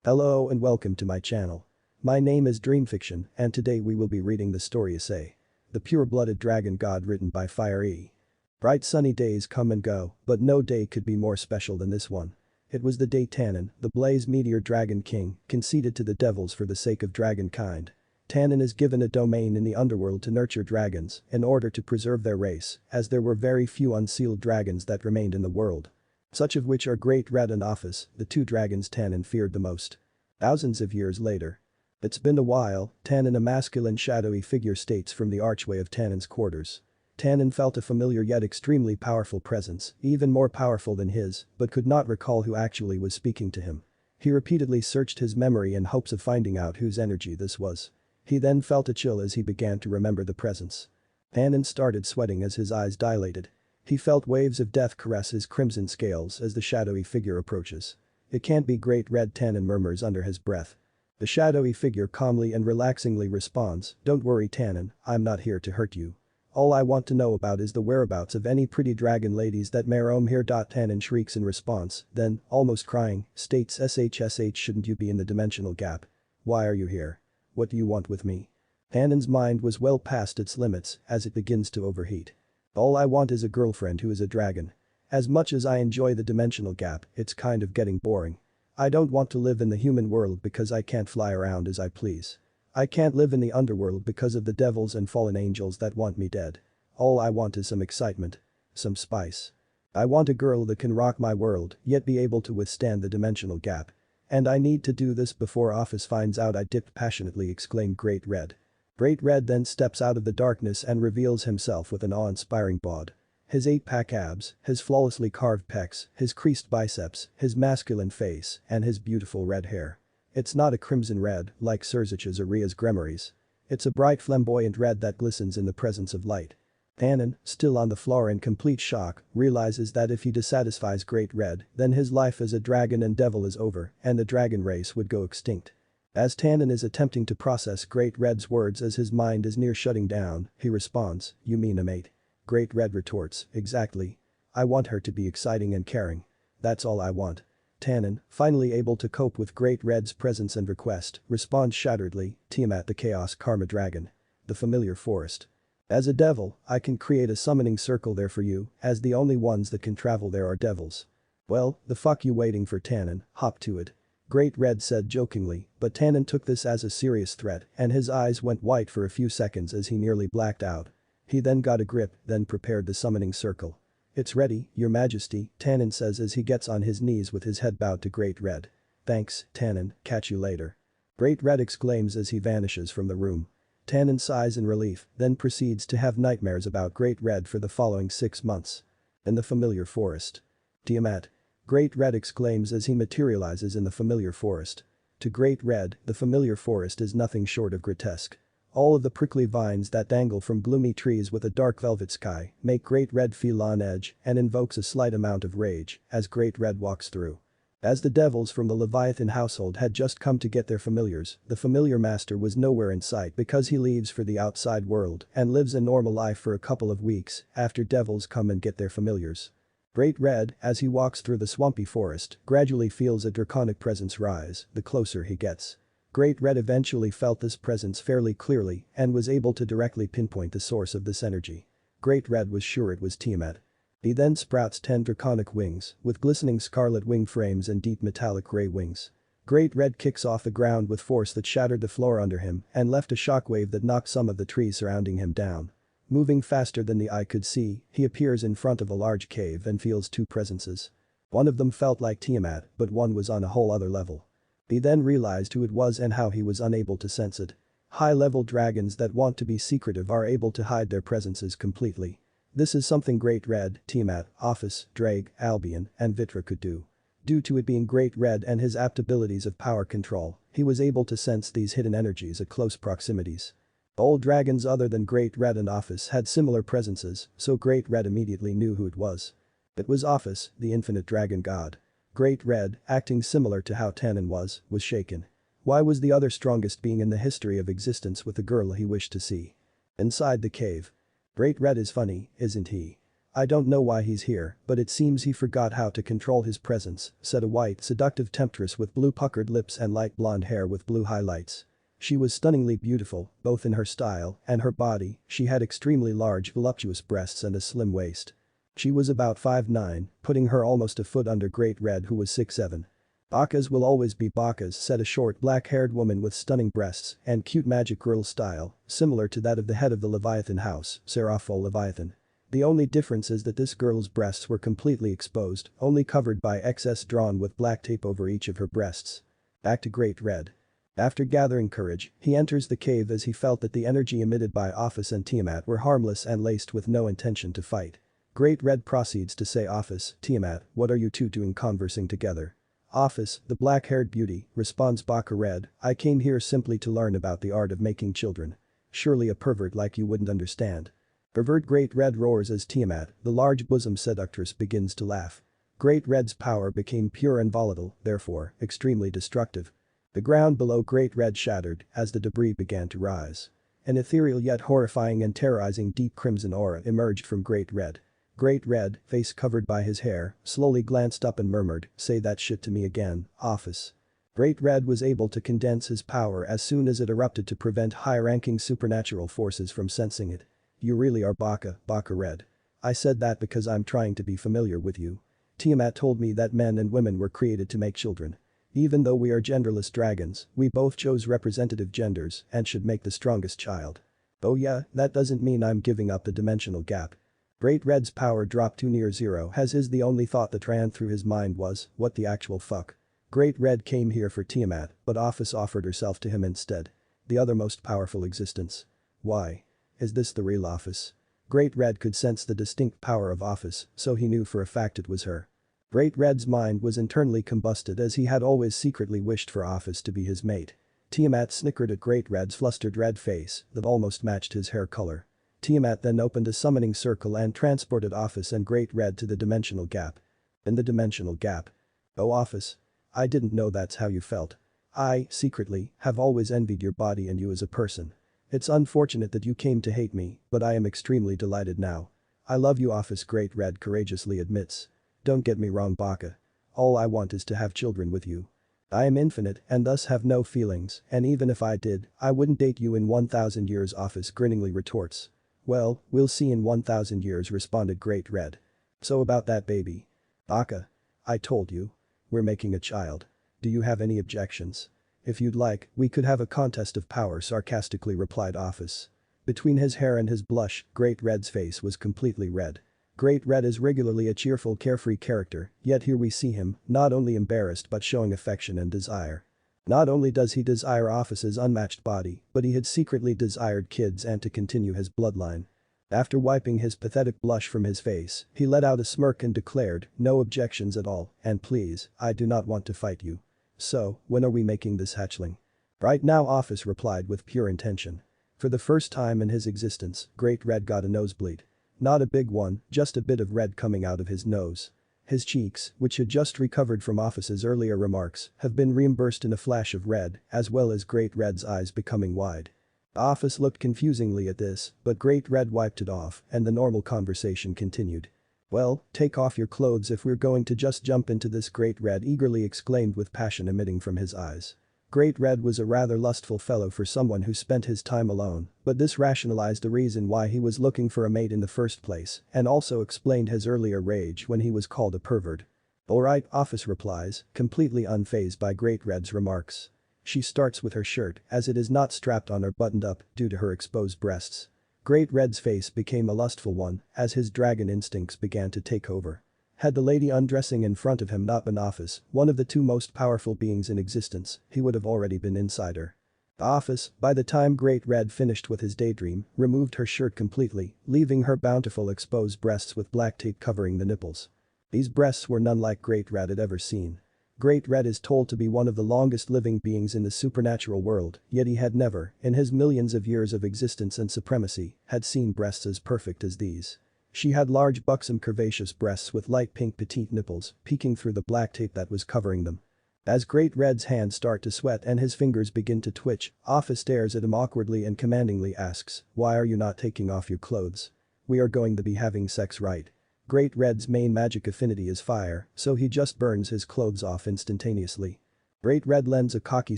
Hello and welcome to my channel. My name is Dreamfiction and today we will be reading the story Issei, the pure-blooded dragon god written by fyuriii. Bright sunny days come and go, but no day could be more special than this one. It was the day Tannin, the blaze meteor dragon king, conceded to the devils for the sake of dragonkind. Tannin is given a domain in the underworld to nurture dragons in order to preserve their race, as there were very few unsealed dragons that remained in the world. Such of which are Great Red and Office, the two dragons Tannin feared the most. Thousands of years later. It's been a while, Tannin, a masculine shadowy figure, states from the archway of Tannin's quarters. Tannin felt a familiar yet extremely powerful presence, even more powerful than his, but could not recall who actually was speaking to him. He repeatedly searched his memory in hopes of finding out whose energy this was. He then felt a chill as he began to remember the presence. Tannin started sweating as his eyes dilated. He felt waves of death caress his crimson scales as the shadowy figure approaches. "It can't be Great Red," Tannin murmurs under his breath. The shadowy figure calmly and relaxingly responds, "Don't worry Tannin, I'm not here to hurt you. All I want to know about is the whereabouts of any pretty dragon ladies that may roam here." Tannin shrieks in response, then, almost crying, states, "Shh, shouldn't you be in the dimensional gap? Why are you here? What do you want with me?" Tannin's mind was well past its limits as it begins to overheat. "All I want is a girlfriend who is a dragon. As much as I enjoy the dimensional gap, it's kind of getting boring. I don't want to live in the human world because I can't fly around as I please. I can't live in the underworld because of the devils and fallen angels that want me dead. All I want is some excitement. Some spice. I want a girl that can rock my world yet be able to withstand the dimensional gap. And I need to do this before Office finds out I dipped," passionately exclaimed Great Red. Great Red then steps out of the darkness and reveals himself with an awe-inspiring bod. His 8-pack abs, his flawlessly carved pecs, his creased biceps, his masculine face, and his beautiful red hair. It's not a crimson red like Surzich's or Ria's Gremory's. It's a bright flamboyant red that glistens in the presence of light. Tannin, still on the floor in complete shock, realizes that if he dissatisfies Great Red, then his life as a dragon and devil is over and the dragon race would go extinct. As Tannin is attempting to process Great Red's words as his mind is near shutting down, he responds, "You mean a mate?" Great Red retorts, "Exactly. I want her to be exciting and caring. That's all I want." Tannin, finally able to cope with Great Red's presence and request, responds shatteredly, "Tiamat, the Chaos Karma Dragon. The familiar forest. As a devil, I can create a summoning circle there for you, as the only ones that can travel there are devils." "Well, the fuck you waiting for Tannin, hop to it." Great Red said jokingly, but Tannin took this as a serious threat and his eyes went white for a few seconds as he nearly blacked out. He then got a grip, then prepared the summoning circle. "It's ready, your majesty," Tannin says as he gets on his knees with his head bowed to Great Red. "Thanks, Tannin, catch you later." Great Red exclaims as he vanishes from the room. Tannin sighs in relief, then proceeds to have nightmares about Great Red for the following 6 months. In the familiar forest. "Tiamat." Great Red exclaims as he materializes in the familiar forest. To Great Red, the familiar forest is nothing short of grotesque. All of the prickly vines that dangle from gloomy trees with a dark velvet sky make Great Red feel on edge and invokes a slight amount of rage as Great Red walks through. As the devils from the Leviathan household had just come to get their familiars, the familiar master was nowhere in sight because he leaves for the outside world and lives a normal life for a couple of weeks after devils come and get their familiars. Great Red, as he walks through the swampy forest, gradually feels a draconic presence rise the closer he gets. Great Red eventually felt this presence fairly clearly and was able to directly pinpoint the source of this energy. Great Red was sure it was Tiamat. He then sprouts 10 draconic wings with glistening scarlet wing frames and deep metallic gray wings. Great Red kicks off the ground with force that shattered the floor under him and left a shockwave that knocked some of the trees surrounding him down. Moving faster than the eye could see, he appears in front of a large cave and feels 2 presences. One of them felt like Tiamat, but one was on a whole other level. He then realized who it was and how he was unable to sense it. High-level dragons that want to be secretive are able to hide their presences completely. This is something Great Red, Tiamat, Office, Drake, Albion, and Vitra could do. Due to it being Great Red and his apt abilities of power control, he was able to sense these hidden energies at close proximities. All dragons other than Great Red and Office had similar presences, so Great Red immediately knew who it was. It was Office, the infinite dragon god. Great Red, acting similar to how Tannin was shaken. Why was the other strongest being in the history of existence with the girl he wished to see? Inside the cave. Great Red is funny, isn't he? "I don't know why he's here, but it seems he forgot how to control his presence," said a white, seductive temptress with blue puckered lips and light blonde hair with blue highlights. She was stunningly beautiful, both in her style and her body. She had extremely large voluptuous breasts and a slim waist. She was about 5'9", putting her almost a foot under Great Red, who was 6'7". "Bakas will always be bakas," said a short black-haired woman with stunning breasts and cute magic girl style, similar to that of the head of the Leviathan house, Seraphol Leviathan. The only difference is that this girl's breasts were completely exposed, only covered by excess drawn with black tape over each of her breasts. Back to Great Red. After gathering courage, he enters the cave as he felt that the energy emitted by Office and Tiamat were harmless and laced with no intention to fight. Great Red proceeds to say, "Office, Tiamat, what are you two doing conversing together?" "Office, the black-haired beauty," responds Baka Red, "I came here simply to learn about the art of making children. Surely a pervert like you wouldn't understand." "Pervert!" Great Red roars as Tiamat, the large-bosomed seductress, begins to laugh. Great Red's power became pure and volatile, therefore, extremely destructive. The ground below Great Red shattered as the debris began to rise. An ethereal yet horrifying and terrorizing deep crimson aura emerged from Great Red. Great Red, face covered by his hair, slowly glanced up and murmured, "Say that shit to me again, Office." Great Red was able to condense his power as soon as it erupted to prevent high-ranking supernatural forces from sensing it. "You really are Baka Red. I said that because I'm trying to be familiar with you. Tiamat told me that men and women were created to make children. Even though we are genderless dragons, we both chose representative genders and should make the strongest child. Oh yeah, that doesn't mean I'm giving up the dimensional gap." Great Red's power dropped to near zero as his the only thought that ran through his mind was, what the actual fuck. Great Red came here for Tiamat, but Office offered herself to him instead. The other most powerful existence. Why? Is this the real Office? Great Red could sense the distinct power of Office, so he knew for a fact it was her. Great Red's mind was internally combusted as he had always secretly wished for Office to be his mate. Tiamat snickered at Great Red's flustered red face that almost matched his hair color. Tiamat then opened a summoning circle and transported Office and Great Red to the dimensional gap. In the dimensional gap. "Oh Office. I didn't know that's how you felt. I, secretly, have always envied your body and you as a person. It's unfortunate that you came to hate me, but I am extremely delighted now. I love you," Office Great Red courageously admits. "Don't get me wrong, Baka. All I want is to have children with you. I am infinite and thus have no feelings, and even if I did, I wouldn't date you in 1,000 years," Office grinningly retorts. "Well, we'll see in 1,000 years," responded Great Red. "So about that baby. Baka. I told you. We're making a child. Do you have any objections? If you'd like, we could have a contest of power," sarcastically replied Office. Between his hair and his blush, Great Red's face was completely red. Great Red is regularly a cheerful, carefree character, yet here we see him, not only embarrassed but showing affection and desire. Not only does he desire Office's unmatched body, but he had secretly desired kids and to continue his bloodline. After wiping his pathetic blush from his face, he let out a smirk and declared, "No objections at all, and please, I do not want to fight you. So, when are we making this hatchling?" "Right now," Office replied with pure intention. For the first time in his existence, Great Red got a nosebleed. Not a big one, just a bit of red coming out of his nose. His cheeks, which had just recovered from Office's earlier remarks, have been reimbursed in a flash of red, as well as Great Red's eyes becoming wide. Office looked confusingly at this, but Great Red wiped it off and the normal conversation continued. "Well, take off your clothes if we're going to just jump into this," Great Red eagerly exclaimed with passion emitting from his eyes. Great Red was a rather lustful fellow for someone who spent his time alone, but this rationalized the reason why he was looking for a mate in the first place and also explained his earlier rage when he was called a pervert. "Alright," Office replies, completely unfazed by Great Red's remarks. She starts with her shirt as it is not strapped on or buttoned up due to her exposed breasts. Great Red's face became a lustful one as his dragon instincts began to take over. Had the lady undressing in front of him not been Office, one of the two most powerful beings in existence, he would have already been inside her. Office, by the time Great Red finished with his daydream, removed her shirt completely, leaving her bountiful exposed breasts with black tape covering the nipples. These breasts were none like Great Red had ever seen. Great Red is told to be one of the longest living beings in the supernatural world, yet he had never, in his millions of years of existence and supremacy, had seen breasts as perfect as these. She had large buxom curvaceous breasts with light pink petite nipples peeking through the black tape that was covering them. As Great Red's hands start to sweat and his fingers begin to twitch, Office stares at him awkwardly and commandingly asks, "Why are you not taking off your clothes? We are going to be having sex, right?" Great Red's main magic affinity is fire, so he just burns his clothes off instantaneously. Great Red lends a cocky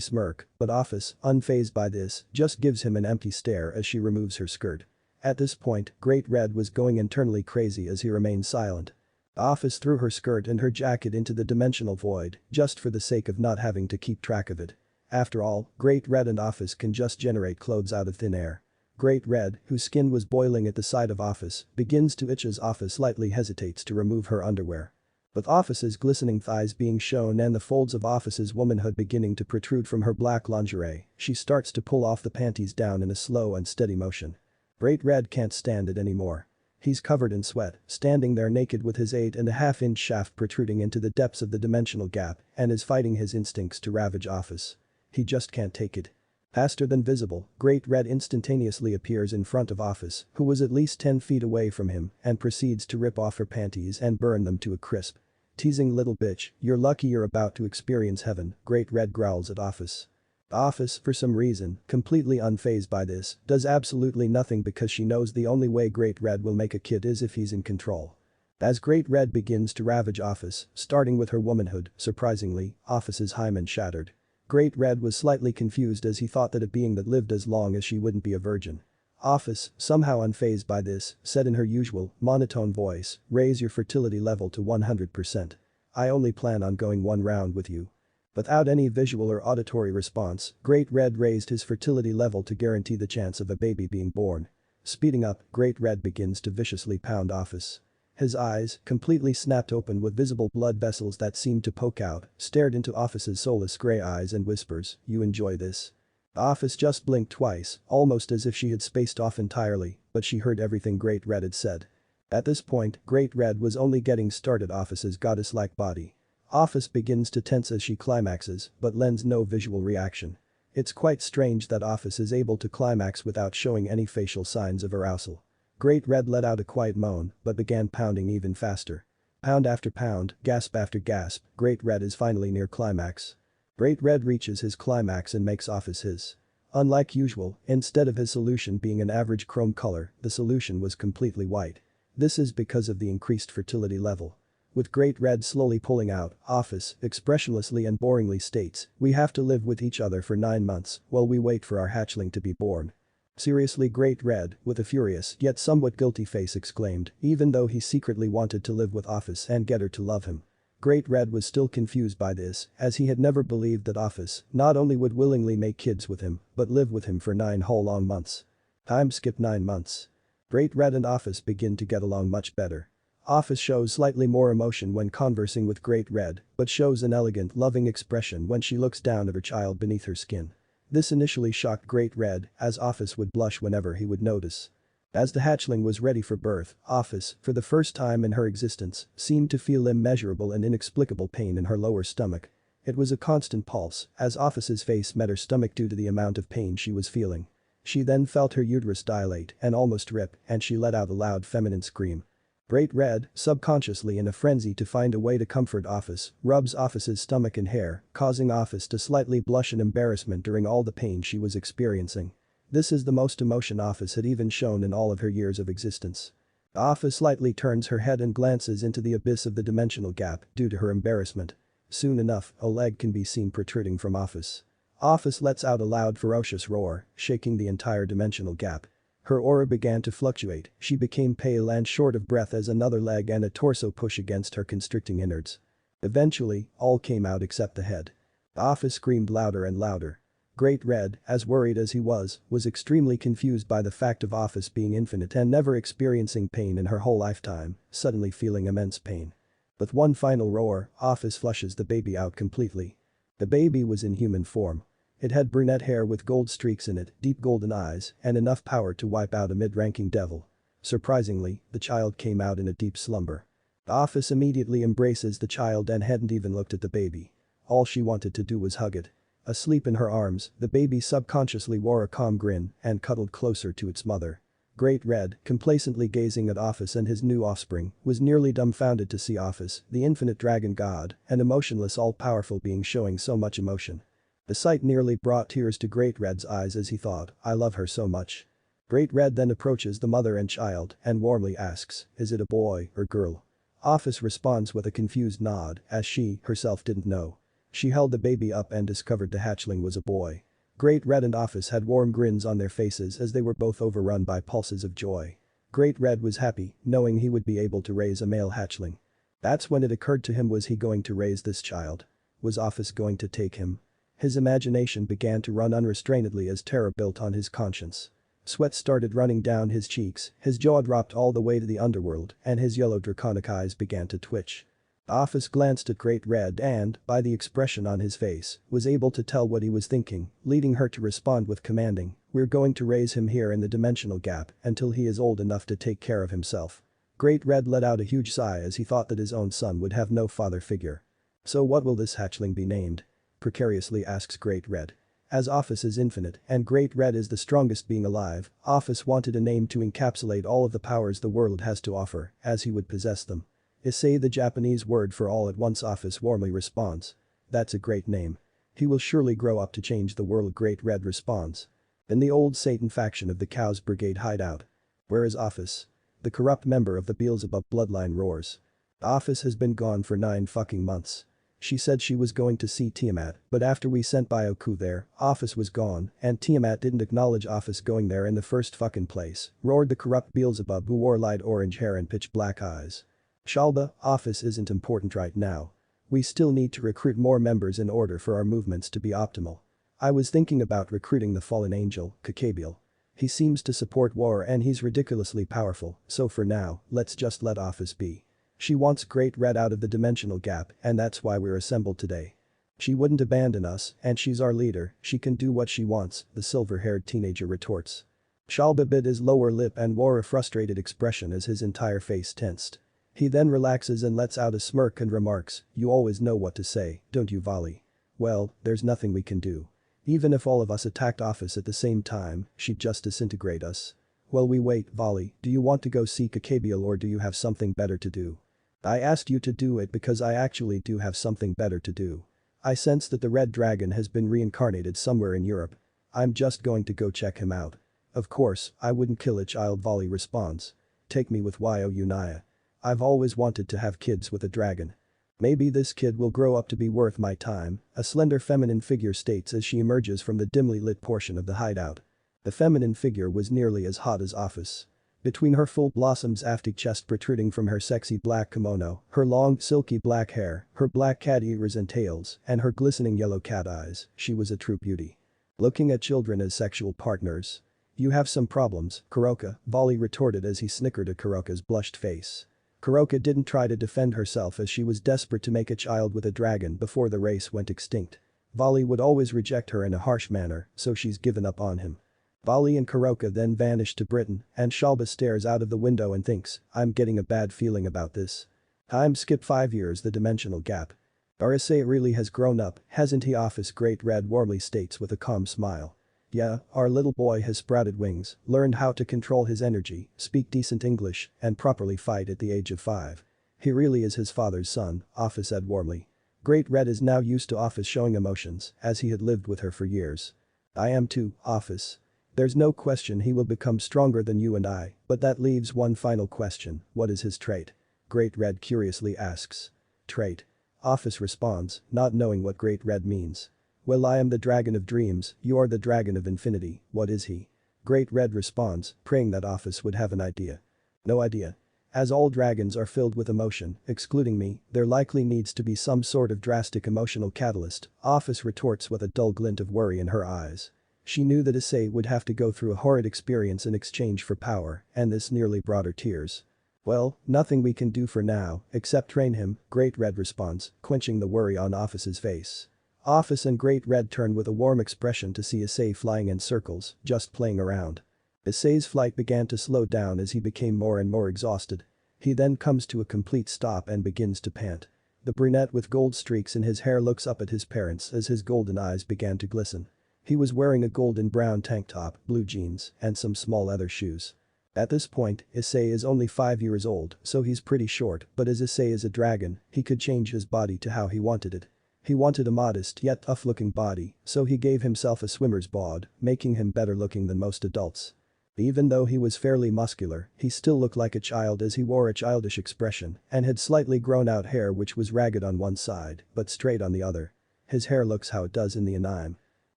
smirk, but Office, unfazed by this, just gives him an empty stare as she removes her skirt. At this point, Great Red was going internally crazy as he remained silent. Office threw her skirt and her jacket into the dimensional void, just for the sake of not having to keep track of it. After all, Great Red and Office can just generate clothes out of thin air. Great Red, whose skin was boiling at the sight of Office, begins to itch as Office slightly hesitates to remove her underwear. With Office's glistening thighs being shown and the folds of Office's womanhood beginning to protrude from her black lingerie, she starts to pull off the panties down in a slow and steady motion. Great Red can't stand it anymore. He's covered in sweat, standing there naked with his 8.5-inch shaft protruding into the depths of the dimensional gap and is fighting his instincts to ravage Office. He just can't take it. Faster than visible, Great Red instantaneously appears in front of Office, who was at least 10 feet away from him, and proceeds to rip off her panties and burn them to a crisp. Teasing little bitch, you're lucky you're about to experience heaven, Great Red growls at Office. Office, for some reason, completely unfazed by this, does absolutely nothing because she knows the only way Great Red will make a kid is if he's in control. As Great Red begins to ravage Office, starting with her womanhood, surprisingly, Office's hymen shattered. Great Red was slightly confused as he thought that a being that lived as long as she wouldn't be a virgin. Office, somehow unfazed by this, said in her usual, monotone voice, raise your fertility level to 100%. I only plan on going one round with you. Without any visual or auditory response, Great Red raised his fertility level to guarantee the chance of a baby being born. Speeding up, Great Red begins to viciously pound Office. His eyes, completely snapped open with visible blood vessels that seemed to poke out, stared into Office's soulless grey eyes and whispers, you enjoy this? Office just blinked twice, almost as if she had spaced off entirely, but she heard everything Great Red had said. At this point, Great Red was only getting started Office's goddess-like body. Office begins to tense as she climaxes, but lends no visual reaction. It's quite strange that Office is able to climax without showing any facial signs of arousal. Great Red let out a quiet moan, but began pounding even faster. Pound after pound, gasp after gasp, Great Red is finally near climax. Great Red reaches his climax and makes Office his. Unlike usual, instead of his solution being an average chrome color, the solution was completely white. This is because of the increased fertility level. With Great Red slowly pulling out, Office, expressionlessly and boringly states, we have to live with each other for 9 months while we wait for our hatchling to be born. Seriously, Great Red, with a furious yet somewhat guilty face exclaimed, even though he secretly wanted to live with Office and get her to love him. Great Red was still confused by this, as he had never believed that Office not only would willingly make kids with him, but live with him for 9 whole long months. Time skip 9 months. Great Red and Office begin to get along much better. Office shows slightly more emotion when conversing with Great Red, but shows an elegant, loving expression when she looks down at her child beneath her skin. This initially shocked Great Red, as Office would blush whenever he would notice. As the hatchling was ready for birth, Office, for the first time in her existence, seemed to feel immeasurable and inexplicable pain in her lower stomach. It was a constant pulse, as Office's face met her stomach due to the amount of pain she was feeling. She then felt her uterus dilate and almost rip, and she let out a loud feminine scream. Great Red, subconsciously in a frenzy to find a way to comfort Office, rubs Office's stomach and hair, causing Office to slightly blush in embarrassment during all the pain she was experiencing. This is the most emotion Office had even shown in all of her years of existence. Office slightly turns her head and glances into the abyss of the dimensional gap due to her embarrassment. Soon enough, a leg can be seen protruding from Office. Office lets out a loud ferocious roar, shaking the entire dimensional gap. Her aura began to fluctuate, she became pale and short of breath as another leg and a torso push against her constricting innards. Eventually, all came out except the head. Office screamed louder and louder. Great Red, as worried as he was extremely confused by the fact of Office being infinite and never experiencing pain in her whole lifetime, suddenly feeling immense pain. With one final roar, Office flushes the baby out completely. The baby was in human form. It had brunette hair with gold streaks in it, deep golden eyes, and enough power to wipe out a mid-ranking devil. Surprisingly, the child came out in a deep slumber. Office immediately embraces the child and hadn't even looked at the baby. All she wanted to do was hug it. Asleep in her arms, the baby subconsciously wore a calm grin and cuddled closer to its mother. Great Red, complacently gazing at Office and his new offspring, was nearly dumbfounded to see Office, the infinite dragon god, an emotionless all-powerful being showing so much emotion. The sight nearly brought tears to Great Red's eyes as he thought, I love her so much. Great Red then approaches the mother and child and warmly asks, is it a boy or girl? Office responds with a confused nod as she herself didn't know. She held the baby up and discovered the hatchling was a boy. Great Red and Office had warm grins on their faces as they were both overrun by pulses of joy. Great Red was happy, knowing he would be able to raise a male hatchling. That's when it occurred to him, was he going to raise this child? Was Office going to take him? His imagination began to run unrestrainedly as terror built on his conscience. Sweat started running down his cheeks, his jaw dropped all the way to the underworld, and his yellow draconic eyes began to twitch. Office glanced at Great Red and, by the expression on his face, was able to tell what he was thinking, leading her to respond with commanding, we're going to raise him here in the dimensional gap until he is old enough to take care of himself. Great Red let out a huge sigh as he thought that his own son would have no father figure. So what will this hatchling be named? Precariously asks Great Red. As Office is infinite and Great Red is the strongest being alive, Office wanted a name to encapsulate all of the powers the world has to offer, as he would possess them. Issei, the Japanese word for all at once. Office warmly responds. That's a great name. He will surely grow up to change the world. Great Red responds. In the old Satan faction of the Cows Brigade hideout. Where is Office? The corrupt member of the Beelzebub bloodline roars. Office has been gone for 9 fucking months. She said she was going to see Tiamat, but after we sent Byoku there, Office was gone, and Tiamat didn't acknowledge Office going there in the first fucking place, roared the corrupt Beelzebub who wore light orange hair and pitch black eyes. Shalba, Office isn't important right now. We still need to recruit more members in order for our movements to be optimal. I was thinking about recruiting the fallen angel, Kakabiel. He seems to support war and he's ridiculously powerful, so for now, let's just let Office be. She wants Great Red out of the dimensional gap and that's why we're assembled today. She wouldn't abandon us and she's our leader, she can do what she wants, the silver-haired teenager retorts. Shalba bit his lower lip and wore a frustrated expression as his entire face tensed. He then relaxes and lets out a smirk and remarks, you always know what to say, don't you Vali? Well, there's nothing we can do. Even if all of us attacked Office at the same time, she'd just disintegrate us. Well we wait, Vali, do you want to go see Kakabiel or do you have something better to do? I asked you to do it because I actually do have something better to do. I sense that the red dragon has been reincarnated somewhere in Europe. I'm just going to go check him out. Of course, I wouldn't kill a child, Vali responds. Take me with Unaya. I've always wanted to have kids with a dragon. Maybe this kid will grow up to be worth my time, a slender feminine figure states as she emerges from the dimly lit portion of the hideout. The feminine figure was nearly as hot as Office. Between her full blossoms aftig chest protruding from her sexy black kimono, her long, silky black hair, her black cat ears and tails, and her glistening yellow cat eyes, she was a true beauty. Looking at children as sexual partners. You have some problems, Kuroka, Vali retorted as he snickered at Kuroka's blushed face. Kuroka didn't try to defend herself as she was desperate to make a child with a dragon before the race went extinct. Vali would always reject her in a harsh manner, so she's given up on him. Vali and Kuroka then vanish to Britain, and Shalba stares out of the window and thinks, I'm getting a bad feeling about this. Time skip 5 years, the dimensional gap. Our Issei really has grown up, hasn't he? Office Great Red warmly states with a calm smile. Yeah, our little boy has sprouted wings, learned how to control his energy, speak decent English, and properly fight at the age of 5. He really is his father's son, Office said warmly. Great Red is now used to Office showing emotions, as he had lived with her for years. I am too, Office. There's no question he will become stronger than you and I, but that leaves one final question, what is his trait? Great Red curiously asks. Trait. Office responds, not knowing what Great Red means. Well, I am the dragon of dreams, you are the dragon of infinity, what is he? Great Red responds, praying that Office would have an idea. No idea. As all dragons are filled with emotion, excluding me, there likely needs to be some sort of drastic emotional catalyst, Office retorts with a dull glint of worry in her eyes. She knew that Issei would have to go through a horrid experience in exchange for power, and this nearly brought her tears. Well, nothing we can do for now, except train him, Great Red responds, quenching the worry on Office's face. Office and Great Red turn with a warm expression to see Issei flying in circles, just playing around. Issei's flight began to slow down as he became more and more exhausted. He then comes to a complete stop and begins to pant. The brunette with gold streaks in his hair looks up at his parents as his golden eyes began to glisten. He was wearing a golden brown tank top, blue jeans, and some small leather shoes. At this point, Issei is only 5 years old, so he's pretty short, but as Issei is a dragon, he could change his body to how he wanted it. He wanted a modest yet tough-looking body, so he gave himself a swimmer's bod, making him better looking than most adults. Even though he was fairly muscular, he still looked like a child as he wore a childish expression and had slightly grown out hair which was ragged on one side but straight on the other. His hair looks how it does in the anime.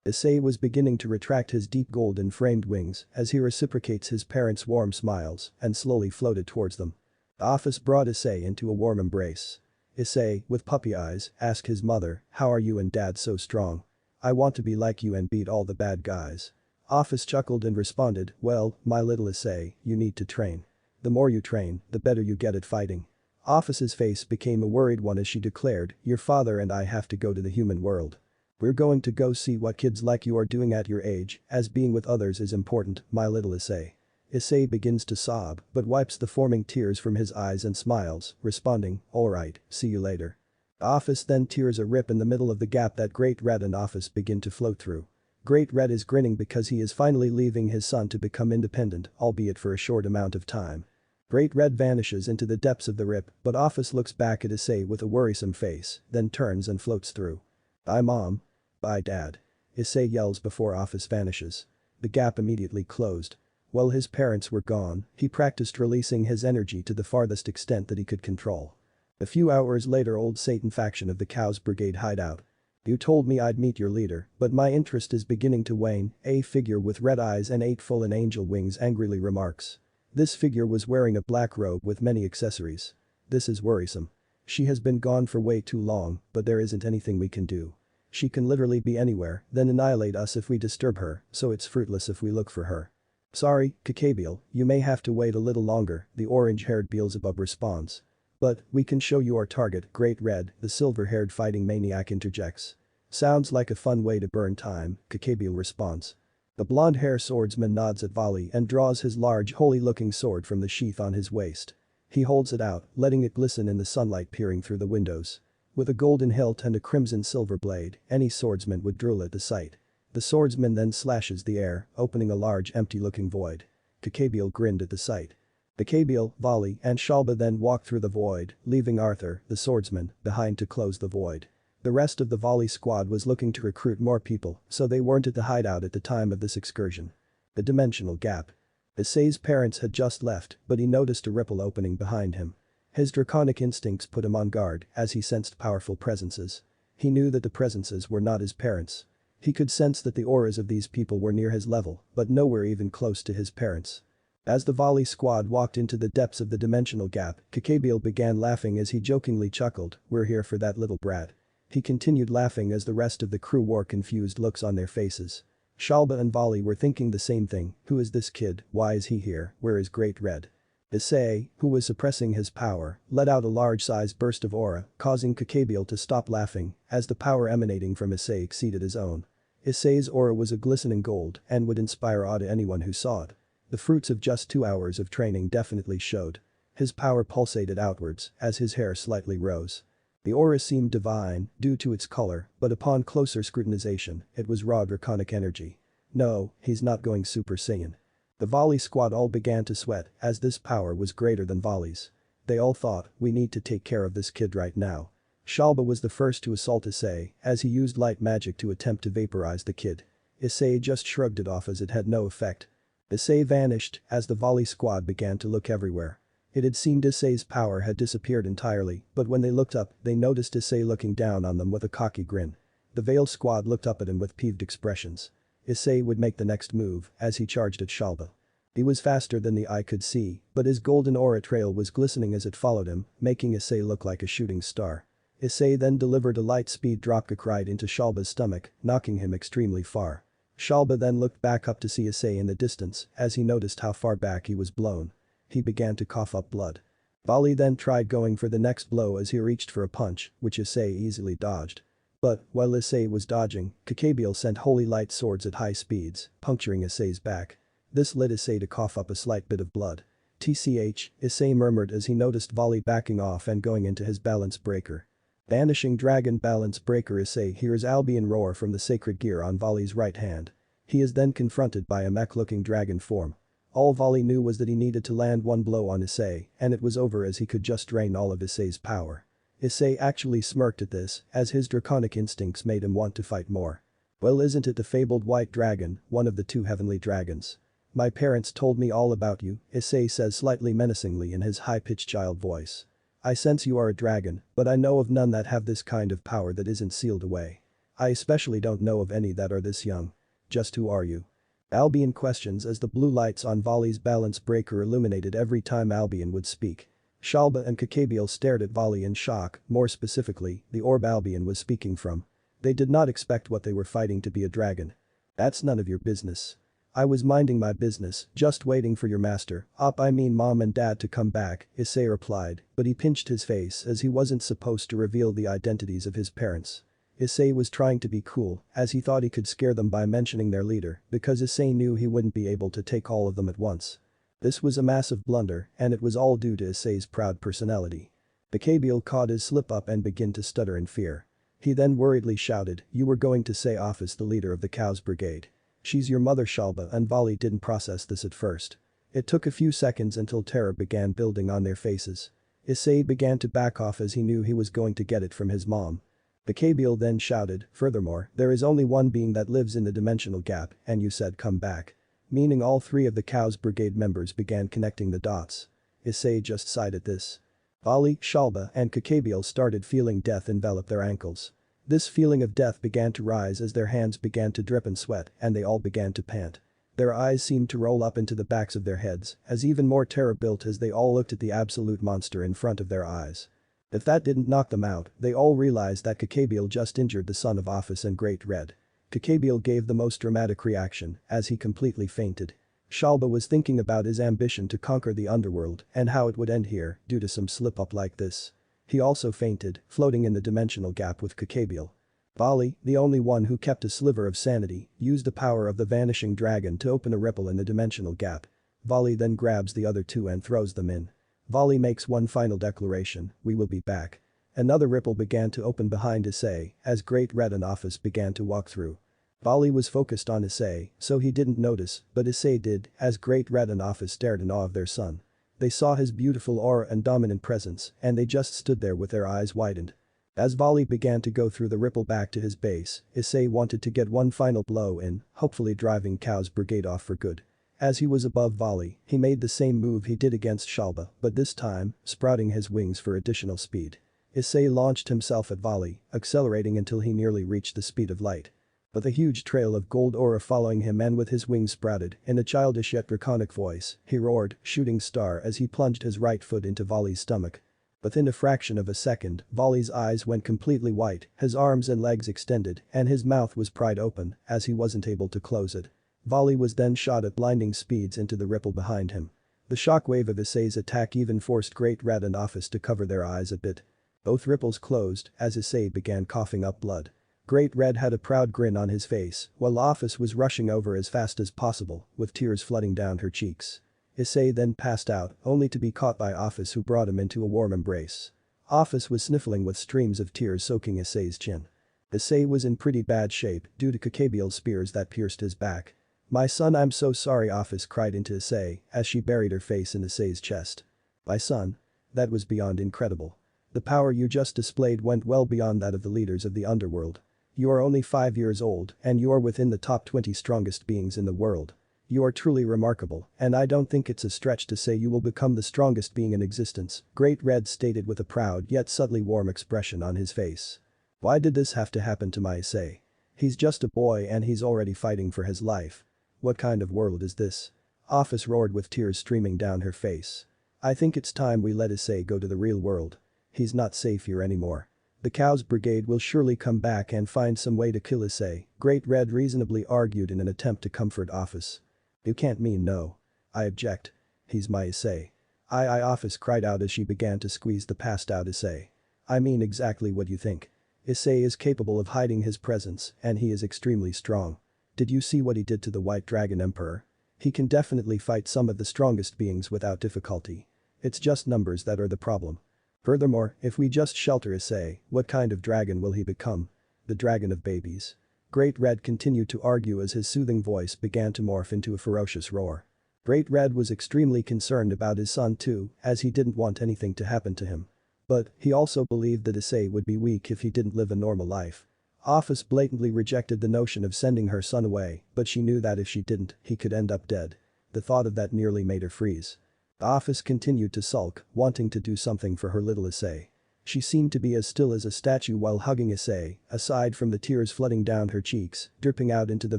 Issei was beginning to retract his deep golden framed wings as he reciprocates his parents' warm smiles and slowly floated towards them. The office brought Issei into a warm embrace. Issei, with puppy eyes, asked his mother, "How are you and dad so strong? I want to be like you and beat all the bad guys." Office chuckled and responded, "Well, my little Issei, you need to train. The more you train, the better you get at fighting." Office's face became a worried one as she declared, "Your father and I have to go to the human world. We're going to go see what kids like you are doing at your age, as being with others is important, my little Issei." Issei begins to sob but wipes the forming tears from his eyes and smiles, responding, "Alright, see you later." Office then tears a rip in the middle of the gap that Great Red and Office begin to float through. Great Red is grinning because he is finally leaving his son to become independent, albeit for a short amount of time. Great Red vanishes into the depths of the rip but Office looks back at Issei with a worrisome face, then turns and floats through. "Bye mom." "Bye dad." Issei yells before Office vanishes. The gap immediately closed. While his parents were gone, he practiced releasing his energy to the farthest extent that he could control. A few hours later, old Satan faction of the Cows Brigade hideout. "You told me I'd meet your leader, but my interest is beginning to wane," a figure with red eyes and 8 full and angel wings angrily remarks. This figure was wearing a black robe with many accessories. "This is worrisome. She has been gone for way too long, but there isn't anything we can do. She can literally be anywhere, then annihilate us if we disturb her, so it's fruitless if we look for her." "Sorry, Kakabiel, you may have to wait a little longer," the orange-haired Beelzebub responds. "But we can show you our target, Great Red," the silver-haired fighting maniac interjects. "Sounds like a fun way to burn time," Kakabiel responds. The blonde-haired swordsman nods at Volley and draws his large holy-looking sword from the sheath on his waist. He holds it out, letting it glisten in the sunlight peering through the windows. With a golden hilt and a crimson silver blade, any swordsman would drool at the sight. The swordsman then slashes the air, opening a large empty-looking void. Kakabiel grinned at the sight. Kakabiel, Volley and Shalba then walked through the void, leaving Arthur, the swordsman, behind to close the void. The rest of the Volley squad was looking to recruit more people, so they weren't at the hideout at the time of this excursion. The dimensional gap. Issei's parents had just left, but he noticed a ripple opening behind him. His draconic instincts put him on guard as he sensed powerful presences. He knew that the presences were not his parents. He could sense that the auras of these people were near his level, but nowhere even close to his parents. As the Volley squad walked into the depths of the dimensional gap, Kakabiel began laughing as he jokingly chuckled, "We're here for that little brat." He continued laughing as the rest of the crew wore confused looks on their faces. Shalba and Volley were thinking the same thing, "Who is this kid, why is he here, where is Great Red?" Issei, who was suppressing his power, let out a large-sized burst of aura, causing Kakabiel to stop laughing as the power emanating from Issei exceeded his own. Issei's aura was a glistening gold and would inspire awe to anyone who saw it. The fruits of just 2 hours of training definitely showed. His power pulsated outwards as his hair slightly rose. The aura seemed divine due to its color, but upon closer scrutinization, it was raw draconic energy. No, he's not going Super Saiyan. The Volley squad all began to sweat as this power was greater than Volley's. They all thought, "We need to take care of this kid right now." Shalba was the first to assault Issei as he used light magic to attempt to vaporize the kid. Issei just shrugged it off as it had no effect. Issei vanished as the Volley squad began to look everywhere. It had seemed Issei's power had disappeared entirely, but when they looked up, they noticed Issei looking down on them with a cocky grin. The Veiled squad looked up at him with peeved expressions. Issei would make the next move as he charged at Shalba. He was faster than the eye could see, but his golden aura trail was glistening as it followed him, making Issei look like a shooting star. Issei then delivered a light-speed dropkick right into Shalba's stomach, knocking him extremely far. Shalba then looked back up to see Issei in the distance as he noticed how far back he was blown. He began to cough up blood. Volley then tried going for the next blow as he reached for a punch, which Issei easily dodged. But, while Issei was dodging, Kakabiel sent holy light swords at high speeds, puncturing Issei's back. This led Issei to cough up a slight bit of blood. "TCH," Issei murmured as he noticed Volley backing off and going into his balance breaker. Vanishing dragon balance breaker. Issei hears Albion roar from the sacred gear on Volley's right hand. He is then confronted by a mech-looking dragon form. All Volley knew was that he needed to land one blow on Issei, and it was over as he could just drain all of Issei's power. Issei actually smirked at this, as his draconic instincts made him want to fight more. Well, isn't it the fabled white dragon, one of the 2 heavenly dragons? My parents told me all about you, Issei says slightly menacingly in his high-pitched child voice. I sense you are a dragon, but I know of none that have this kind of power that isn't sealed away. I especially don't know of any that are this young. Just who are you? Albion questions as the blue lights on Volley's balance breaker illuminated every time Albion would speak. Shalba and Kakabiel stared at Volley in shock, more specifically, the orb Albion was speaking from. They did not expect what they were fighting to be a dragon. That's none of your business. I was minding my business, just waiting for your master, I mean mom and dad to come back, Issei replied, but he pinched his face as he wasn't supposed to reveal the identities of his parents. Issei was trying to be cool, as he thought he could scare them by mentioning their leader, because Issei knew he wouldn't be able to take all of them at once. This was a massive blunder, and it was all due to Issei's proud personality. Bakabiel caught his slip-up and began to stutter in fear. He then worriedly shouted, "You were going to say Office the leader of the Cows Brigade. She's your mother Shalba," and Volley didn't process this at first. It took a few seconds until terror began building on their faces. Issei began to back off as he knew he was going to get it from his mom. Bakabiel then shouted, "Furthermore, there is only one being that lives in the dimensional gap, and you said come back." Meaning all three of the Cows Brigade members began connecting the dots. Issei just sighed at this. Volley, Shalba, and Kakabiel started feeling death envelop their ankles. This feeling of death began to rise as their hands began to drip in sweat and they all began to pant. Their eyes seemed to roll up into the backs of their heads as even more terror built as they all looked at the absolute monster in front of their eyes. If that didn't knock them out, they all realized that Kakabiel just injured the son of Office and Great Red. Kakabiel gave the most dramatic reaction as he completely fainted. Shalba was thinking about his ambition to conquer the underworld and how it would end here due to some slip-up like this. He also fainted, floating in the dimensional gap with Kakabiel. Volley, the only one who kept a sliver of sanity, used the power of the vanishing dragon to open a ripple in the dimensional gap. Volley then grabs the other two and throws them in. Volley makes one final declaration, "We will be back." Another ripple began to open behind Issei as Great Red and Office began to walk through. Volley was focused on Issei, so he didn't notice, but Issei did as Great Red and Office stared in awe of their son. They saw his beautiful aura and dominant presence, and they just stood there with their eyes widened. As Volley began to go through the ripple back to his base, Issei wanted to get one final blow in, hopefully driving Cows Brigade off for good. As he was above Volley, he made the same move he did against Shalba, but this time, sprouting his wings for additional speed. Issei launched himself at Volley, accelerating until he nearly reached the speed of light. With a huge trail of gold aura following him and with his wings sprouted, in a childish yet draconic voice, he roared, "Shooting star," as he plunged his right foot into Volley's stomach. Within a fraction of a second, Volley's eyes went completely white, his arms and legs extended, and his mouth was pried open, as he wasn't able to close it. Volley was then shot at blinding speeds into the ripple behind him. The shockwave of Issei's attack even forced Great Red and Office to cover their eyes a bit. Both ripples closed as Issei began coughing up blood. Great Red had a proud grin on his face, while Office was rushing over as fast as possible, with tears flooding down her cheeks. Issei then passed out, only to be caught by Office who brought him into a warm embrace. Office was sniffling with streams of tears soaking Issei's chin. Issei was in pretty bad shape due to Kakabiel's spears that pierced his back. "My son, I'm so sorry," Office cried into Issei as she buried her face in Issei's chest. "My son? That was beyond incredible. The power you just displayed went well beyond that of the leaders of the underworld. You are only 5 years old and you are within the top 20 strongest beings in the world. You are truly remarkable, and I don't think it's a stretch to say you will become the strongest being in existence," Great Red stated with a proud yet subtly warm expression on his face. "Why did this have to happen to my Issei? He's just a boy and he's already fighting for his life. What kind of world is this?" Office roared with tears streaming down her face. "I think it's time we let Issei go to the real world. He's not safe here anymore. The Cows Brigade will surely come back and find some way to kill Issei," Great Red reasonably argued in an attempt to comfort Office. "You can't mean no." "I object. He's my Issei." I Office cried out as she began to squeeze the passed out Issei. "I mean exactly what you think. Issei is capable of hiding his presence and he is extremely strong. Did you see what he did to the White Dragon Emperor? He can definitely fight some of the strongest beings without difficulty. It's just numbers that are the problem. Furthermore, if we just shelter Issei, what kind of dragon will he become? The dragon of babies." Great Red continued to argue as his soothing voice began to morph into a ferocious roar. Great Red was extremely concerned about his son too, as he didn't want anything to happen to him. But, he also believed that Issei would be weak if he didn't live a normal life. Office blatantly rejected the notion of sending her son away, but she knew that if she didn't, he could end up dead. The thought of that nearly made her freeze. The office continued to sulk, wanting to do something for her little Issei. She seemed to be as still as a statue while hugging Issei, aside from the tears flooding down her cheeks, dripping out into the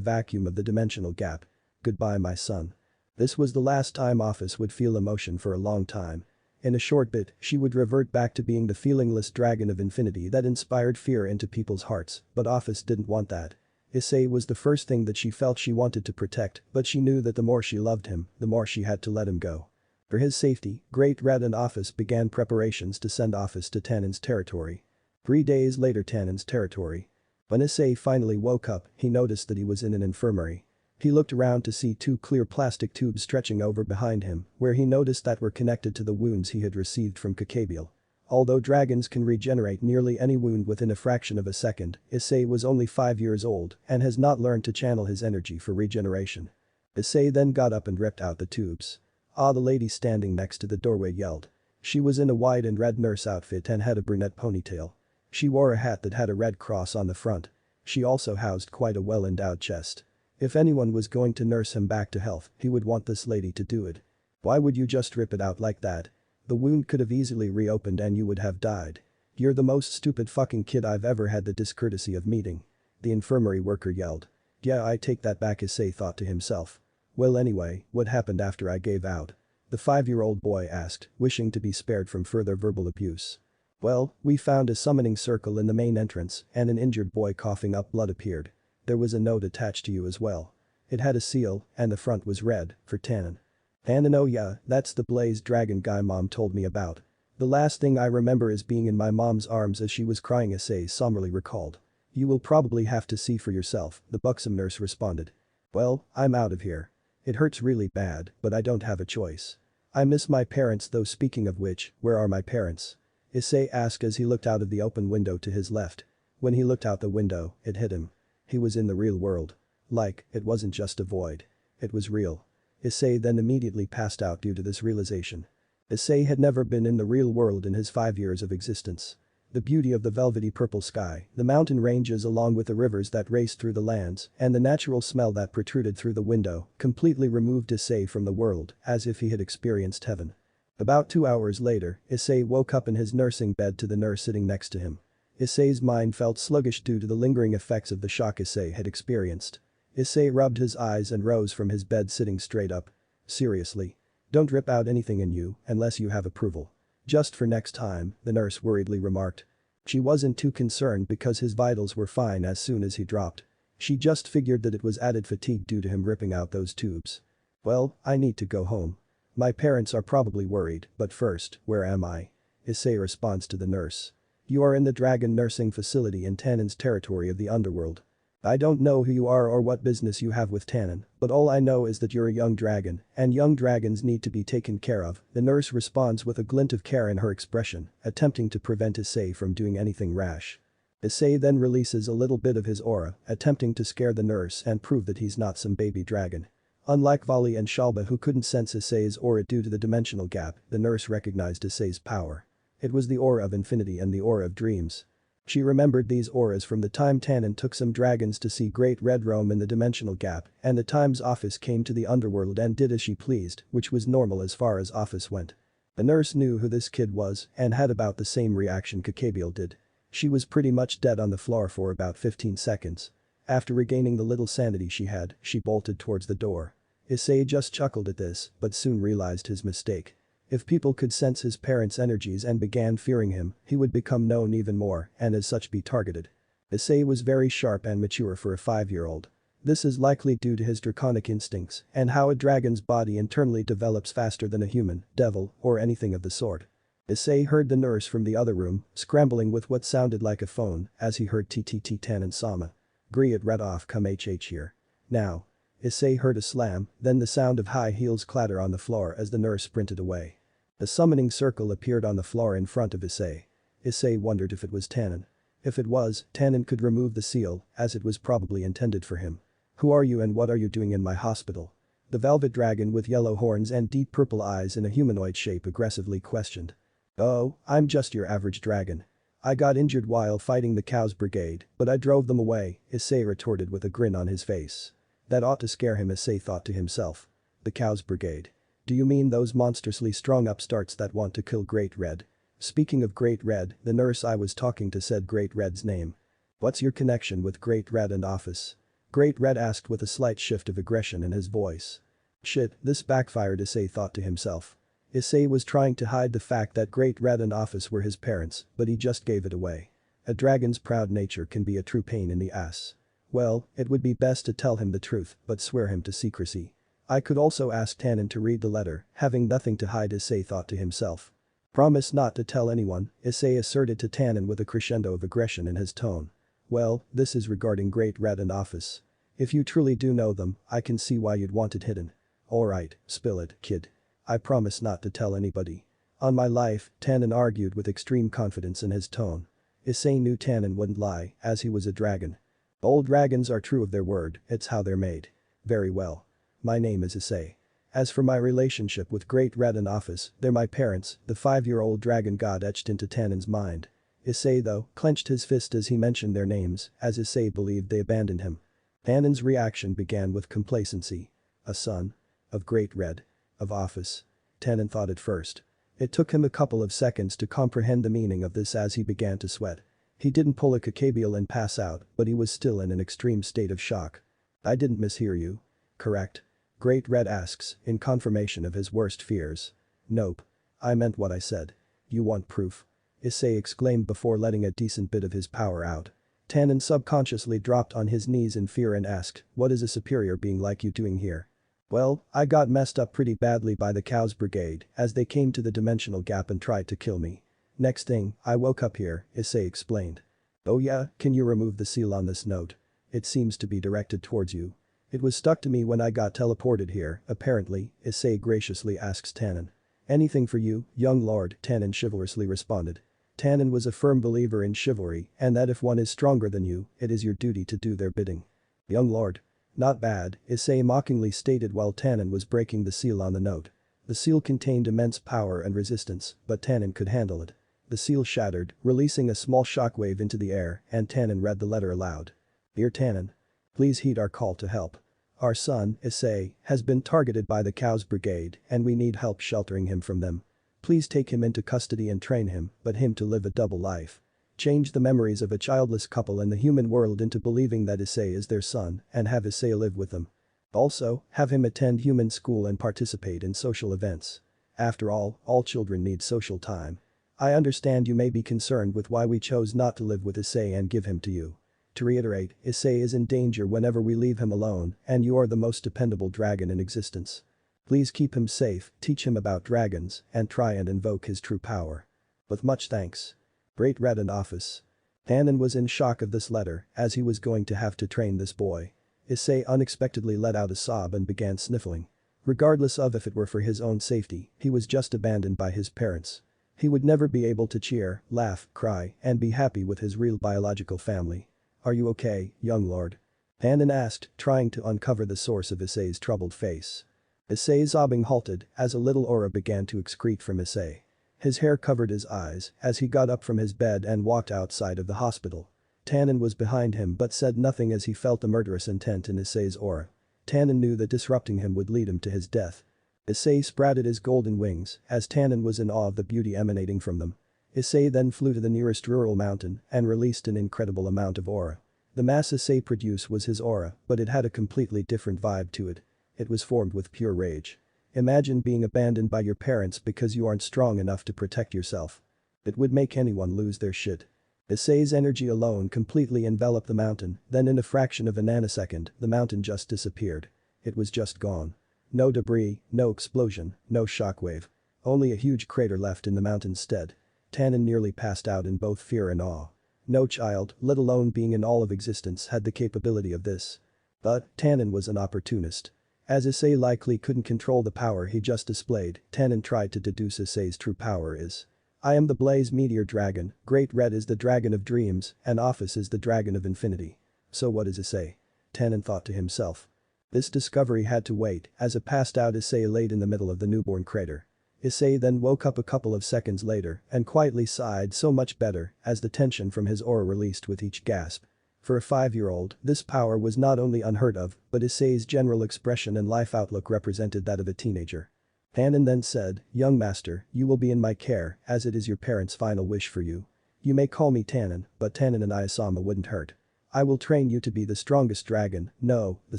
vacuum of the dimensional gap. Goodbye my son. This was the last time Office would feel emotion for a long time. In a short bit, she would revert back to being the feelingless dragon of infinity that inspired fear into people's hearts, but Office didn't want that. Issei was the first thing that she felt she wanted to protect, but she knew that the more she loved him, the more she had to let him go. For his safety, Great Red and Office began preparations to send Office to Tannin's territory. 3 days later Tannin's territory. When Issei finally woke up, he noticed that he was in an infirmary. He looked around to see 2 clear plastic tubes stretching over behind him, where he noticed that were connected to the wounds he had received from Kakabiel. Although dragons can regenerate nearly any wound within a fraction of a second, Issei was only 5 years old and has not learned to channel his energy for regeneration. Issei then got up and ripped out the tubes. Ah, the lady standing next to the doorway yelled. She was in a white and red nurse outfit and had a brunette ponytail. She wore a hat that had a red cross on the front. She also housed quite a well-endowed chest. If anyone was going to nurse him back to health, he would want this lady to do it. Why would you just rip it out like that? The wound could have easily reopened and you would have died. You're the most stupid fucking kid I've ever had the discourtesy of meeting. The infirmary worker yelled. Yeah, I take that back, Issei thought to himself. Well anyway, what happened after I gave out? The 5-year-old boy asked, wishing to be spared from further verbal abuse. Well, we found a summoning circle in the main entrance and an injured boy coughing up blood appeared. There was a note attached to you as well. It had a seal and the front was red, for Tannin. Tannin, oh yeah, that's the blazed dragon guy mom told me about. The last thing I remember is being in my mom's arms as she was crying, Issei somberly recalled. You will probably have to see for yourself, the buxom nurse responded. Well, I'm out of here. It hurts really bad, but I don't have a choice. I miss my parents though, speaking of which, where are my parents? Issei asked as he looked out of the open window to his left. When he looked out the window, it hit him. He was in the real world. Like, it wasn't just a void. It was real. Issei then immediately passed out due to this realization. Issei had never been in the real world in his 5 years of existence. The beauty of the velvety purple sky, the mountain ranges along with the rivers that raced through the lands, and the natural smell that protruded through the window completely removed Issei from the world, as if he had experienced heaven. About 2 hours later, Issei woke up in his nursing bed to the nurse sitting next to him. Issei's mind felt sluggish due to the lingering effects of the shock Issei had experienced. Issei rubbed his eyes and rose from his bed, sitting straight up. Seriously. Don't rip out anything in you unless you have approval. Just for next time, the nurse worriedly remarked. She wasn't too concerned because his vitals were fine as soon as he dropped. She just figured that it was added fatigue due to him ripping out those tubes. Well, I need to go home. My parents are probably worried, but first, where am I? Issei responds to the nurse. You are in the dragon nursing facility in Tannin's territory of the underworld. I don't know who you are or what business you have with Tannin, but all I know is that you're a young dragon, and young dragons need to be taken care of, the nurse responds with a glint of care in her expression, attempting to prevent Issei from doing anything rash. Issei then releases a little bit of his aura, attempting to scare the nurse and prove that he's not some baby dragon. Unlike Vali and Shalba, who couldn't sense Issei's aura due to the dimensional gap, the nurse recognized Issei's power. It was the aura of infinity and the aura of dreams. She remembered these auras from the time Tannin took some dragons to see Great Red roam in the dimensional gap and the times Office came to the underworld and did as she pleased, which was normal as far as Office went. The nurse knew who this kid was and had about the same reaction Kakabiel did. She was pretty much dead on the floor for about 15 seconds. After regaining the little sanity she had, she bolted towards the door. Issei just chuckled at this, but soon realized his mistake. If people could sense his parents' energies and began fearing him, he would become known even more and as such be targeted. Issei was very sharp and mature for a 5-year-old. This is likely due to his draconic instincts and how a dragon's body internally develops faster than a human, devil, or anything of the sort. Issei heard the nurse from the other room, scrambling with what sounded like a phone as he heard TTT Tannin Sama. Griet read off come HH here. Now. Issei heard a slam, then the sound of high heels clatter on the floor as the nurse sprinted away. A summoning circle appeared on the floor in front of Issei. Issei wondered if it was Tannin. If it was, Tannin could remove the seal, as it was probably intended for him. Who are you and what are you doing in my hospital? The velvet dragon with yellow horns and deep purple eyes in a humanoid shape aggressively questioned. Oh, I'm just your average dragon. I got injured while fighting the Cows Brigade, but I drove them away, Issei retorted with a grin on his face. That ought to scare him, Issei thought to himself. The Cows Brigade. Do you mean those monstrously strong upstarts that want to kill Great Red? Speaking of Great Red, the nurse I was talking to said Great Red's name. What's your connection with Great Red and Office? Great Red asked with a slight shift of aggression in his voice. Shit, this backfired, Issei thought to himself. Issei was trying to hide the fact that Great Red and Office were his parents, but he just gave it away. A dragon's proud nature can be a true pain in the ass. Well, it would be best to tell him the truth but swear him to secrecy. I could also ask Tannin to read the letter, having nothing to hide, Issei thought to himself. Promise not to tell anyone, Issei asserted to Tannin with a crescendo of aggression in his tone. Well, this is regarding Great Red and Office. If you truly do know them, I can see why you'd want it hidden. Alright, spill it, kid. I promise not to tell anybody. On my life, Tannin argued with extreme confidence in his tone. Issei knew Tannin wouldn't lie, as he was a dragon. Old dragons are true of their word, it's how they're made. Very well. My name is Issei. As for my relationship with Great Red and Office, they're my parents, the 5-year-old dragon god etched into Tannin's mind. Issei though, clenched his fist as he mentioned their names, as Issei believed they abandoned him. Tannin's reaction began with complacency. A son? Of Great Red? Of Office? Tannin thought at first. It took him a couple of seconds to comprehend the meaning of this as he began to sweat. He didn't pull a Kakabial and pass out, but he was still in an extreme state of shock. I didn't mishear you. Correct? Great Red asks, in confirmation of his worst fears. Nope. I meant what I said. You want proof? Issei exclaimed before letting a decent bit of his power out. Tannin subconsciously dropped on his knees in fear and asked, what is a superior being like you doing here? Well, I got messed up pretty badly by the Cows Brigade as they came to the dimensional gap and tried to kill me. Next thing, I woke up here, Issei explained. Oh yeah, can you remove the seal on this note? It seems to be directed towards you. It was stuck to me when I got teleported here, apparently, Issei graciously asks Tannin. Anything for you, young lord, Tannin chivalrously responded. Tannin was a firm believer in chivalry and that if one is stronger than you, it is your duty to do their bidding. Young lord. Not bad, Issei mockingly stated while Tannin was breaking the seal on the note. The seal contained immense power and resistance, but Tannin could handle it. The seal shattered, releasing a small shockwave into the air, and Tannin read the letter aloud. Dear Tannin. Please heed our call to help. Our son, Issei, has been targeted by the Cows Brigade and we need help sheltering him from them. Please take him into custody and train him, but him to live a double life. Change the memories of a childless couple in the human world into believing that Issei is their son and have Issei live with them. Also, have him attend human school and participate in social events. After all children need social time. I understand you may be concerned with why we chose not to live with Issei and give him to you. To reiterate, Issei is in danger whenever we leave him alone and you are the most dependable dragon in existence. Please keep him safe, teach him about dragons, and try and invoke his true power. With much thanks. Great Red and Office. Tannin was in shock of this letter as he was going to have to train this boy. Issei unexpectedly let out a sob and began sniffling. Regardless of if it were for his own safety, he was just abandoned by his parents. He would never be able to cheer, laugh, cry, and be happy with his real biological family. Are you okay, young lord? Tannin asked, trying to uncover the source of Issei's troubled face. Issei's sobbing halted as a little aura began to excrete from Issei. His hair covered his eyes as he got up from his bed and walked outside of the hospital. Tannin was behind him but said nothing as he felt the murderous intent in Issei's aura. Tannin knew that disrupting him would lead him to his death. Issei sprouted his golden wings as Tannin was in awe of the beauty emanating from them. Issei then flew to the nearest rural mountain and released an incredible amount of aura. The mass Issei produced was his aura, but it had a completely different vibe to it. It was formed with pure rage. Imagine being abandoned by your parents because you aren't strong enough to protect yourself. It would make anyone lose their shit. Issei's energy alone completely enveloped the mountain, then in a fraction of a nanosecond, the mountain just disappeared. It was just gone. No debris, no explosion, no shockwave. Only a huge crater left in the mountain's stead. Tannin nearly passed out in both fear and awe. No child, let alone being in all of existence, had the capability of this. But, Tannin was an opportunist. As Issei likely couldn't control the power he just displayed, Tannin tried to deduce Issei's true power is. I am the Blaze Meteor Dragon, Great Red is the Dragon of Dreams, and Office is the Dragon of Infinity. So what is Issei? Tannin thought to himself. This discovery had to wait as a passed out Issei laid in the middle of the newborn crater. Issei then woke up a couple of seconds later and quietly sighed so much better as the tension from his aura released with each gasp. For a 5-year-old, this power was not only unheard of, but Issei's general expression and life outlook represented that of a teenager. Tannin then said, "Young master, you will be in my care, as it is your parents' final wish for you. You may call me Tannin, but Tannin and Isama wouldn't hurt. I will train you to be the strongest dragon, no, the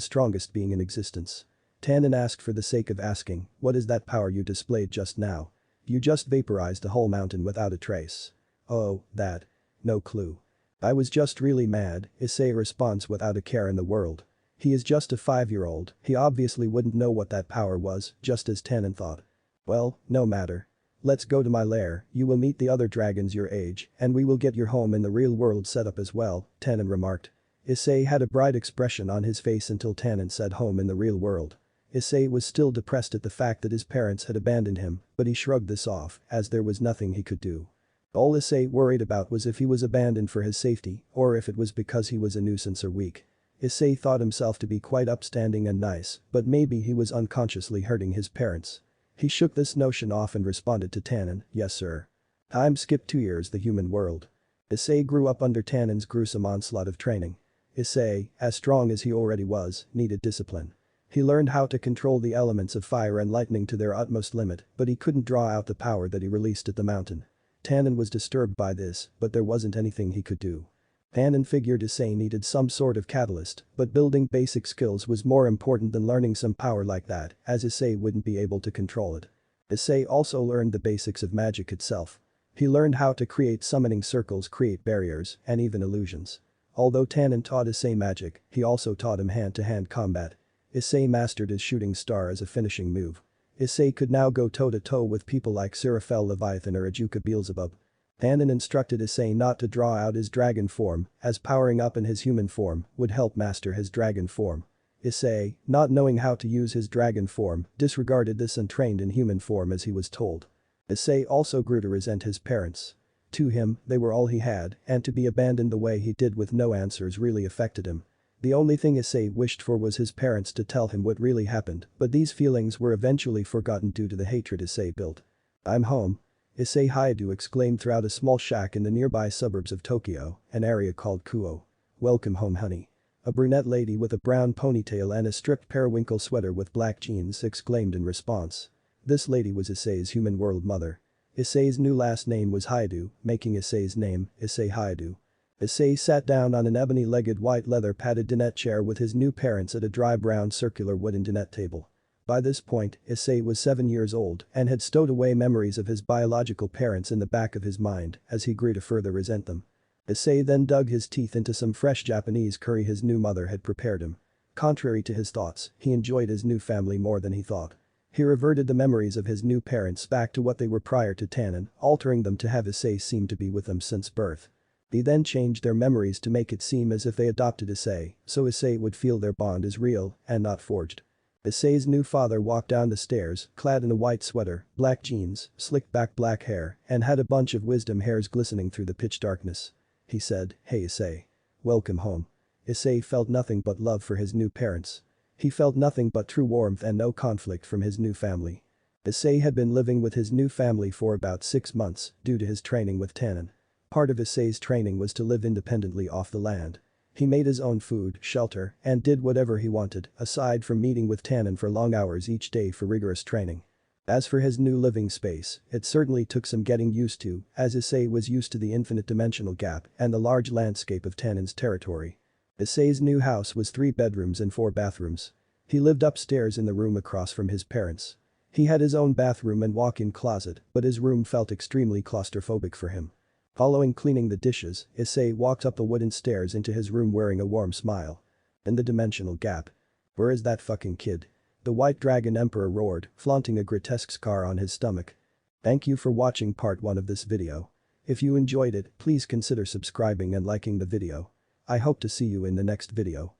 strongest being in existence." Tannin asked for the sake of asking, "What is that power you displayed just now? You just vaporized the whole mountain without a trace." "Oh, that. No clue. I was just really mad," Issei responds without a care in the world. He is just a 5-year-old, he obviously wouldn't know what that power was, just as Tannin thought. "Well, no matter. Let's go to my lair, you will meet the other dragons your age, and we will get your home in the real world set up as well," Tannin remarked. Issei had a bright expression on his face until Tannin said home in the real world. Issei was still depressed at the fact that his parents had abandoned him, but he shrugged this off, as there was nothing he could do. All Issei worried about was if he was abandoned for his safety, or if it was because he was a nuisance or weak. Issei thought himself to be quite upstanding and nice, but maybe he was unconsciously hurting his parents. He shook this notion off and responded to Tannin, "Yes sir." Time skipped 2 years the human world. Issei grew up under Tannin's gruesome onslaught of training. Issei, as strong as he already was, needed discipline. He learned how to control the elements of fire and lightning to their utmost limit, but he couldn't draw out the power that he released at the mountain. Tannin was disturbed by this, but there wasn't anything he could do. Tannin figured Issei needed some sort of catalyst, but building basic skills was more important than learning some power like that, as Issei wouldn't be able to control it. Issei also learned the basics of magic itself. He learned how to create summoning circles, create barriers, and even illusions. Although Tannin taught Issei magic, he also taught him hand-to-hand combat. Issei mastered his shooting star as a finishing move. Issei could now go toe-to-toe with people like Seraphel Leviathan or Ajuka Beelzebub. Tannin instructed Issei not to draw out his dragon form, as powering up in his human form would help master his dragon form. Issei, not knowing how to use his dragon form, disregarded this and trained in human form as he was told. Issei also grew to resent his parents. To him, they were all he had, and to be abandoned the way he did with no answers really affected him. The only thing Issei wished for was his parents to tell him what really happened, but these feelings were eventually forgotten due to the hatred Issei built. "I'm home." Issei Haidu exclaimed throughout a small shack in the nearby suburbs of Tokyo, an area called Kuo. "Welcome home honey." A brunette lady with a brown ponytail and a stripped periwinkle sweater with black jeans exclaimed in response. This lady was Issei's human world mother. Issei's new last name was Haidu, making Issei's name, Issei Haidu. Issei sat down on an ebony-legged white leather-padded dinette chair with his new parents at a dry brown circular wooden dinette table. By this point, Issei was 7 years old and had stowed away memories of his biological parents in the back of his mind as he grew to further resent them. Issei then dug his teeth into some fresh Japanese curry his new mother had prepared him. Contrary to his thoughts, he enjoyed his new family more than he thought. He reverted the memories of his new parents back to what they were prior to Tannin, altering them to have Issei seem to be with them since birth. He then changed their memories to make it seem as if they adopted Issei, so Issei would feel their bond is real and not forged. Issei's new father walked down the stairs, clad in a white sweater, black jeans, slicked back black hair, and had a bunch of wisdom hairs glistening through the pitch darkness. He said, "Hey Issei. Welcome home." Issei felt nothing but love for his new parents. He felt nothing but true warmth and no conflict from his new family. Issei had been living with his new family for about 6 months due to his training with Tannin. Part of Issei's training was to live independently off the land. He made his own food, shelter, and did whatever he wanted, aside from meeting with Tannin for long hours each day for rigorous training. As for his new living space, it certainly took some getting used to, as Issei was used to the infinite dimensional gap and the large landscape of Tannin's territory. Issei's new house was 3 bedrooms and 4 bathrooms. He lived upstairs in the room across from his parents. He had his own bathroom and walk-in closet, but his room felt extremely claustrophobic for him. Following cleaning the dishes, Issei walked up the wooden stairs into his room wearing a warm smile. In the dimensional gap. "Where is that fucking kid?" The White Dragon Emperor roared, flaunting a grotesque scar on his stomach. Thank you for watching part 1 of this video. If you enjoyed it, please consider subscribing and liking the video. I hope to see you in the next video.